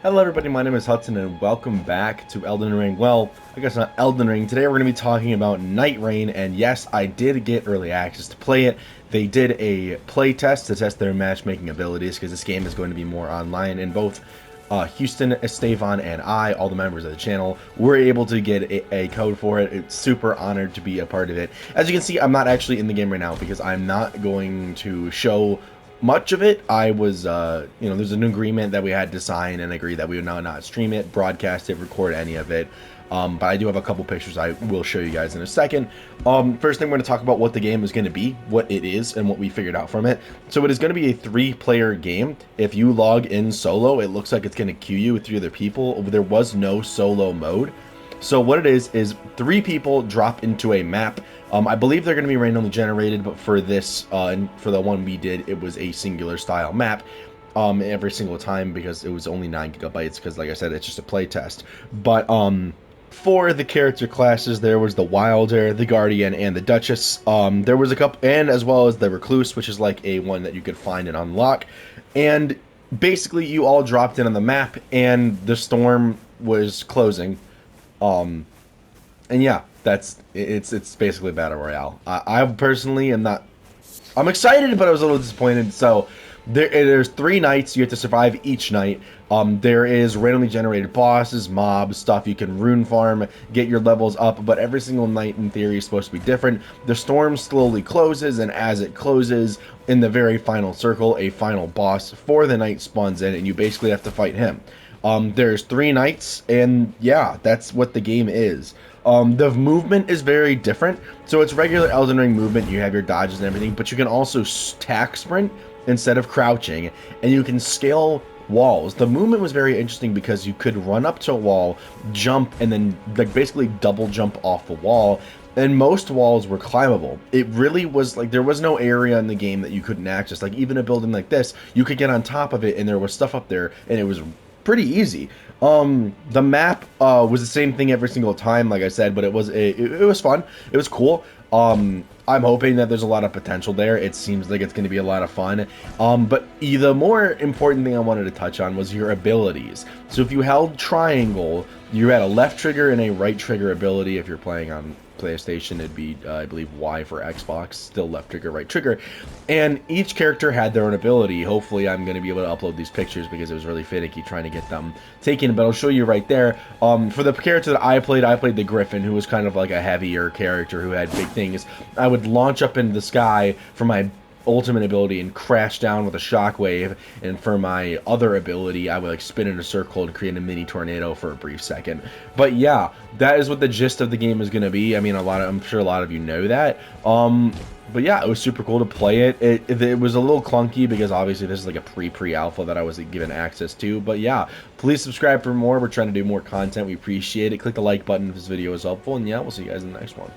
Hello everybody, my name is Hudson and welcome back to Elden Ring. Well, I guess not Elden Ring. Today we're going to be talking about Nightreign, and yes, I did get early access to play it. They did a play test to test their matchmaking abilities because this game is going to be more online, and both Houston, Estevan, and I, all the members of the channel, were able to get a code for it. It's super honored to be a part of it. As you can see, I'm not actually in the game right now because I'm not going to show much of it. I was, there's an agreement that we had to sign and agree that we would now not stream it, broadcast it, record any of it. But I do have a couple pictures I will show you guys in a second. First thing, we're going to talk about what the game is going to be, what it is, and what we figured out from it. So it is going to be a 3-player game. If you log in solo, it looks like it's going to queue you with 3 other people. There was no solo mode. So what it is 3 people drop into a map. I believe they're going to be randomly generated, but for this, and for the one we did, it was a singular style map every single time because it was only 9 gigabytes because, like I said, it's just a play test. But for the character classes, there was the Wilder, the Guardian, and the Duchess. There was a couple, and as well as the Recluse, which is like a one that you could find and unlock. And basically, you all dropped in on the map, and the storm was closing. And yeah, it's basically Battle Royale. I personally am not. I'm excited, but I was a little disappointed. So there's 3 nights you have to survive each night. There is randomly generated bosses, mobs, stuff you can rune farm, get your levels up, but every single night in theory is supposed to be different. The storm slowly closes, and as it closes, in the very final circle, a final boss for the night spawns in, and you basically have to fight him. There's 3 nights, and yeah, that's what the game is. The movement is very different. So it's regular Elden Ring movement. You have your dodges and everything, but you can also tack sprint instead of crouching, and you can scale walls. The movement was very interesting because you could run up to a wall, jump, and then like basically double jump off the wall. And most walls were climbable. It really was like there was no area in the game that you couldn't access. Like even a building like this, you could get on top of it, and there was stuff up there, and it was pretty easy. The map was the same thing every single time, like I said, but it was fun. It was cool. I'm hoping that there's a lot of potential there. It seems like it's going to be a lot of fun. But the more important thing I wanted to touch on was your abilities. So if you held triangle, you had a left trigger and a right trigger ability. If you're playing on PlayStation, it'd be, I believe, Y for Xbox, still left trigger, right trigger. And each character had their own ability. Hopefully, I'm going to be able to upload these pictures because it was really finicky trying to get them taken, but I'll show you right there. For the character that I played the Griffin, who was kind of like a heavier character who had big things. I would launch up into the sky for my ultimate ability and crash down with a shockwave, and for my other ability I would like spin in a circle and create a mini tornado for a brief second. But yeah, that is what the gist of the game is going to be. I mean, I'm sure a lot of you know that. But yeah, it was super cool to play it. It was a little clunky because obviously this is like a pre-alpha that I was given access to. But yeah, please subscribe for more. We're trying to do more content. We appreciate it. Click the like button if this video is helpful, and yeah, we'll see you guys in the next one.